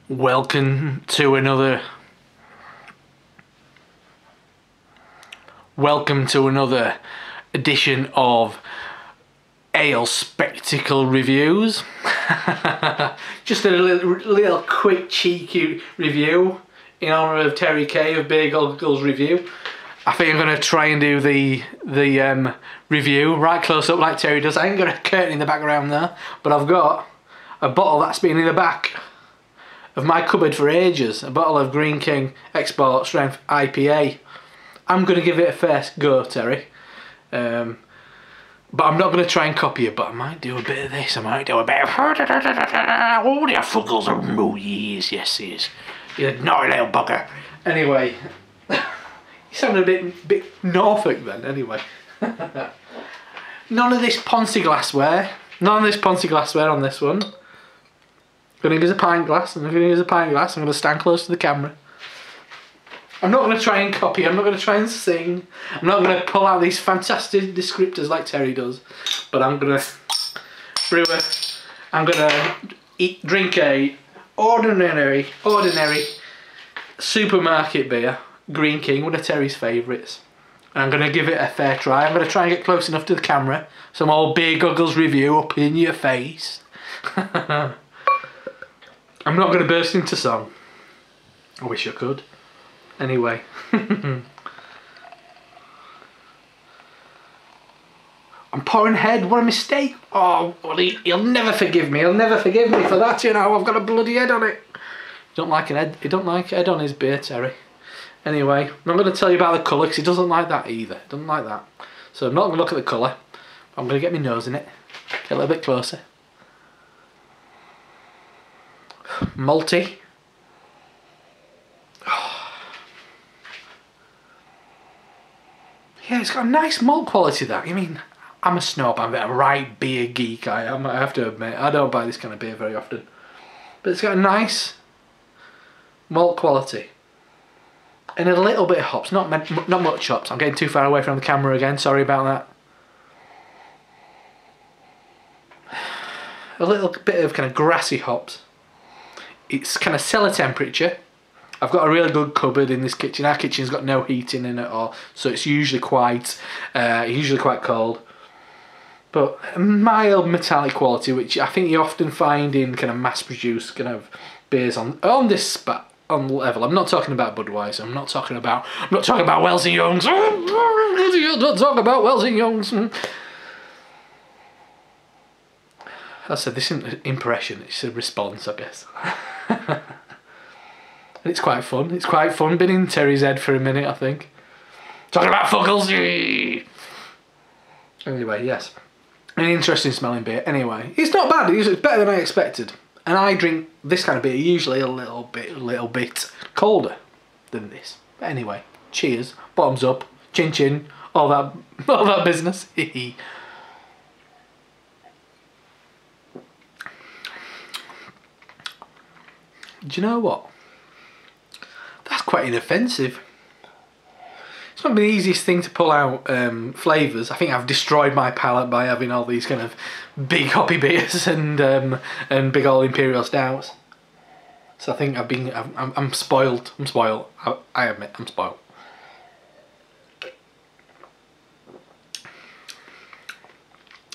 Welcome to another edition of Ale Spectacle Reviews. Just a little quick cheeky review in honour of Terry K of Beer Gogles Review. I think I'm going to try and do the review right close up like Terry does. I ain't got a curtain in the background there, but I've got a bottle that's been in the back of my cupboard for ages, a bottle of Green King Export Strength IPA. I'm going to give it a first go, Terry. But I'm not going to try and copy it, but I might do a bit of this, I might do a bit of... Oh, dear fuggles, oh yes, yes, yes. You naughty little bugger. Anyway, you sounded a bit Norfolk then, anyway. None of this Ponzi glassware. None of this Ponzi glassware on this one. I'm going to use a pint glass, I'm going to use a pint glass, I'm going to stand close to the camera. I'm not going to try and copy, I'm not going to try and sing, I'm not going to pull out these fantastic descriptors like Terry does, but I'm going to drink a ordinary supermarket beer, Green King, one of Terry's favourites. And I'm going to give it a fair try. I'm going to try and get close enough to the camera, some old Beer Goggles review up in your face. I'm not going to burst into song. I wish I could. Anyway. I'm pouring head. What a mistake. Oh, well, he'll never forgive me. He'll never forgive me for that, you know. I've got a bloody head on it. He don't like head on his beer, Terry. Anyway, I'm not going to tell you about the colour because he doesn't like that either. He doesn't like that. So I'm not going to look at the colour. I'm going to get my nose in it. Get a little bit closer. Malty. Yeah, it's got a nice malt quality, that. I mean, I'm a snob, I'm a right beer geek, I have to admit. I don't buy this kind of beer very often. But it's got a nice malt quality. And a little bit of hops, not much hops. I'm getting too far away from the camera again, sorry about that. A little bit of kind of grassy hops. It's kind of cellar temperature. I've got a really good cupboard in this kitchen. Our kitchen's got no heating in it at all, so it's usually quite cold. But a mild metallic quality, which I think you often find in kind of mass-produced kind of beers on level. I'm not talking about Budweiser. I'm not talking about Wells and Youngs. I'm not talking about Wells and Youngs. I said this isn't an impression, it's a response, I guess. And it's quite fun. It's quite fun. Been in Terry's head for a minute, I think. Talking about fuggles. Anyway, yes. An interesting smelling beer. Anyway, it's not bad. It's better than I expected. And I drink this kind of beer usually a little bit colder than this. But anyway, cheers. Bottoms up. Chin chin. All that business. Do you know what? That's quite inoffensive. It's not the easiest thing to pull out flavours. I think I've destroyed my palate by having all these kind of big hoppy beers and big old imperial stouts. So I think I'm spoiled. I'm spoiled. I admit I'm spoiled.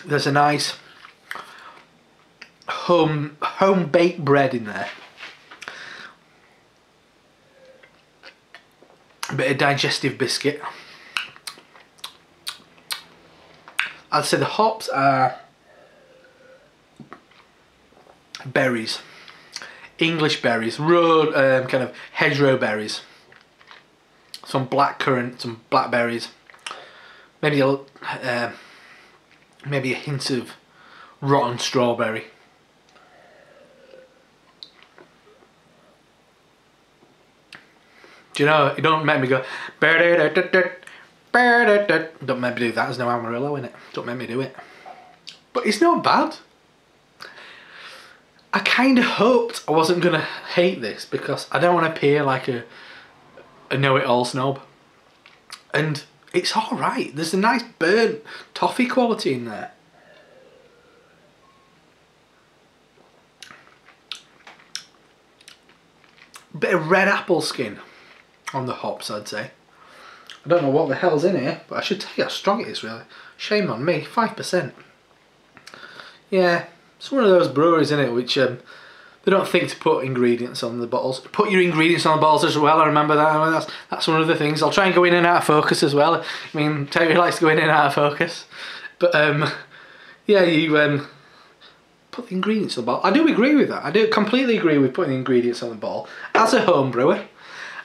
There's a nice home baked bread in there. A bit of digestive biscuit. I'd say the hops are berries, English berries, kind of hedgerow berries. Some blackcurrant, some blackberries, maybe a hint of rotten strawberry. Do you know, it don't make me go... Don't make me do that, there's no Amarillo in it. Don't make me do it. But it's not bad. I kind of hoped I wasn't going to hate this because I don't want to appear like a know-it-all snob. And it's alright. There's a nice burnt toffee quality in there. bit of red apple skin on the hops, I'd say. I don't know what the hell's in here, but I should tell you how strong it is, really. Shame on me, 5%. Yeah, it's one of those breweries, isn't it, which they don't think to put ingredients on the bottles. Put your ingredients on the bottles as well, I remember that. I mean, that's one of the things. I'll try and go in and out of focus as well. I mean, Terry likes to go in and out of focus. But, yeah, you put the ingredients on the bottle. I do agree with that. I do completely agree with putting the ingredients on the bottle. As a home brewer,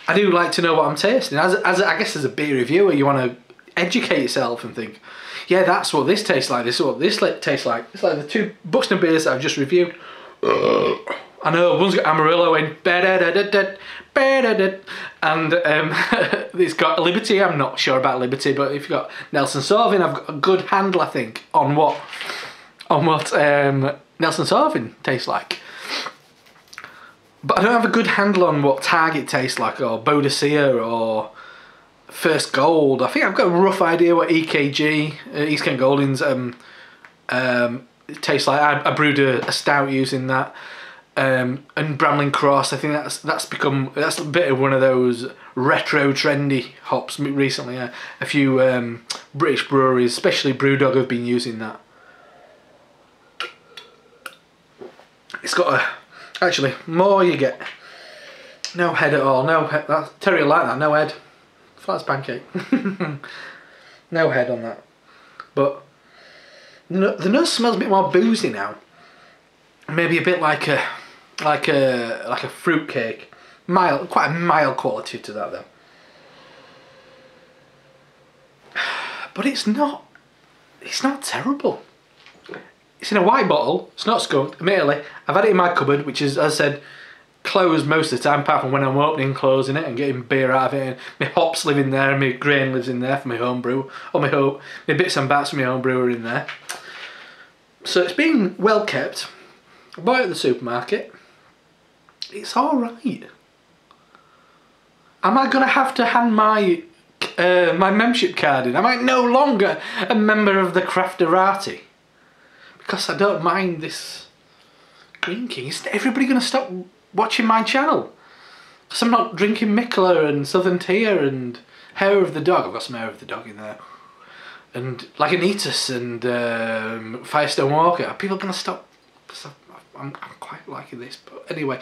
I do like to know what I'm tasting. As I guess as a beer reviewer, you want to educate yourself and think, yeah, that's what this tastes like, this is what this tastes like. It's like the 2 Buxton beers that I've just reviewed. I know, one's got Amarillo in, and it's got Liberty. I'm not sure about Liberty, but if you've got Nelson Sauvin, I've got a good handle, I think, on what Nelson Sauvin tastes like. But I don't have a good handle on what Target tastes like, or Bodicea, or First Gold. I think I've got a rough idea what EKG, East Kent Goldings, tastes like. I brewed a stout using that. And Bramlin Cross, I think that's a bit of one of those retro trendy hops recently. A few British breweries, especially Brewdog, have been using that. It's got actually, more you get. No head at all. No head. Terry will like that. No head. Flat as pancake. No head on that. But the nose smells a bit more boozy now. Maybe a bit like a fruit cake. Mild, quite a mild quality to that though. But it's not terrible. It's in a white bottle. It's not skunked. Admittedly, I've had it in my cupboard, which is, as I said, closed most of the time, apart from when I'm opening and closing it and getting beer out of it. And my hops live in there, and my grain lives in there for my home brew, or my bits and bats from my home brew are in there. So it's been well kept. I bought it at the supermarket. It's all right. Am I gonna have to hand my membership card in? Am I no longer a member of the Crafterati? Because I don't mind this Green King. Is everybody gonna stop watching my channel? Because I'm not drinking Mikkeller and Southern Tier and Hair of the Dog. I've got some Hair of the Dog in there. And Lagunitas and Firestone Walker. Are people gonna stop? I'm quite liking this, but anyway,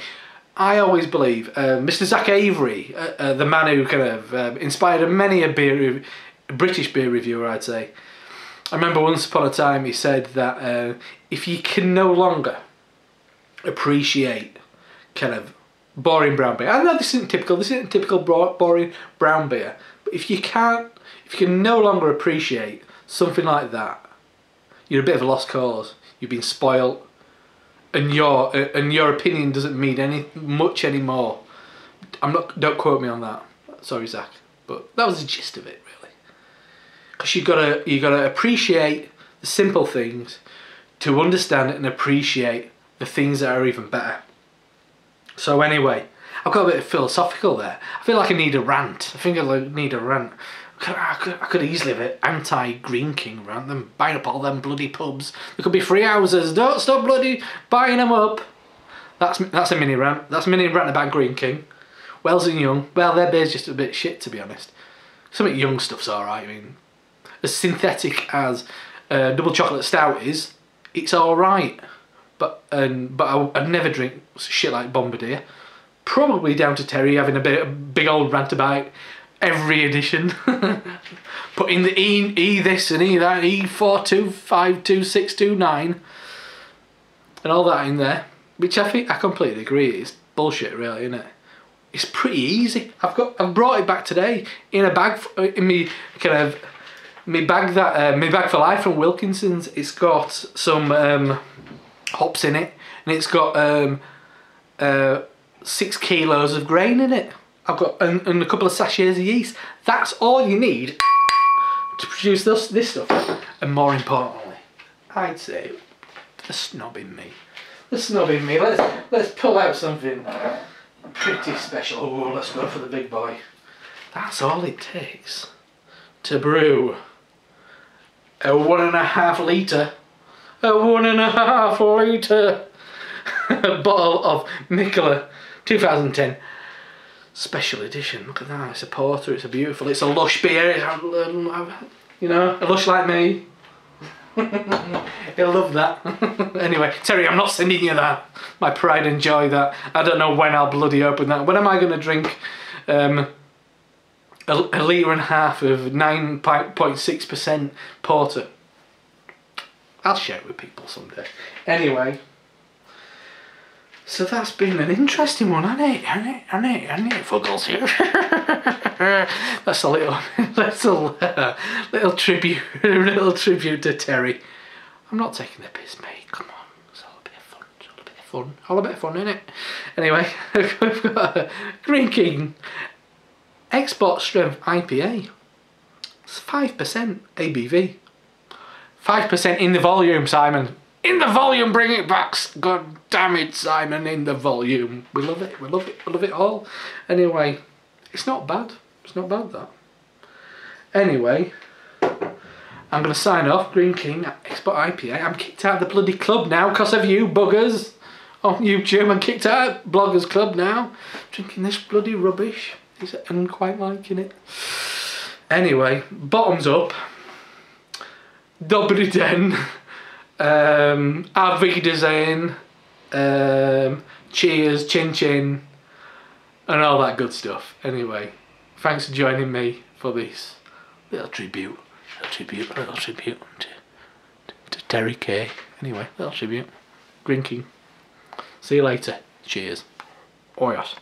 I always believe Mr. Zach Avery, the man who kind of inspired many a British beer reviewer, I'd say. I remember once upon a time he said that if you can no longer appreciate kind of boring brown beer, I know this isn't typical boring brown beer, but if you can no longer appreciate something like that, you're a bit of a lost cause. You've been spoilt. And your opinion doesn't mean much anymore. Don't quote me on that. Sorry, Zach, but that was the gist of it, really. Because you gotta appreciate the simple things to understand and appreciate the things that are even better. So anyway, I've got a bit philosophical there. I feel like I need a rant. I think I need a rant. I could easily have an anti-Green King rant, them buying up all them bloody pubs. There could be free houses. Don't stop bloody buying them up. That's a mini rant. That's a mini rant about Green King. Wells and Young. Well, their beer's just a bit shit, to be honest. Some of the Young stuff's alright. I mean, as synthetic as double chocolate stout is, it's alright. But I'd never drink shit like Bombardier. Probably down to Terry having a big old rant about every edition. Putting the E this and E that, E425269 and all that in there, which I completely agree is bullshit, really, isn't it? It's pretty easy. I've brought it back today in a bag, in me bag for life from Wilkinson's. It's got some hops in it, and it's got 6 kilos of grain in it. I've got and a couple of sachets of yeast. That's all you need to produce this stuff. And more importantly, I'd say the snob in me. Let's pull out something pretty special. Oh, let's go for the big boy. That's all it takes to brew a 1.5 litre bottle of Mikkeller 2010 Special edition. Look at that. It's a porter. It's a beautiful. It's a lush beer. It's, you know, a lush like me. He'll love that. Anyway, Terry, I'm not sending you that. My pride and joy that. I don't know when I'll bloody open that. When am I going to drink a litre and a half of 9.6% porter? I'll share it with people someday. Anyway, so that's been an interesting one, hasn't it? Hasn't it, Fuggles? That's a little tribute to Terry. I'm not taking the piss, mate. Come on, it's all a bit of fun. It's all a bit of fun. All a bit of fun, isn't it? Anyway, we've got a Green King Export Strength IPA. It's 5% ABV. 5% in the volume, Simon. In the volume, bring it back. God damn it, Simon, in the volume. We love it, we love it, we love it all. Anyway, it's not bad. It's not bad, that. Anyway, I'm going to sign off. Green King Export IPA. I'm kicked out of the bloody club now because of you buggers on YouTube. I'm kicked out of Bloggers Club now. Drinking this bloody rubbish. I'm quite liking it. Anyway, bottoms up. Dobry den. Auf Wiedersehen. Cheers, chin chin, and all that good stuff. Anyway, thanks for joining me for this little tribute to Terry K. Anyway, little tribute. Green King. See you later. Cheers. Oyos.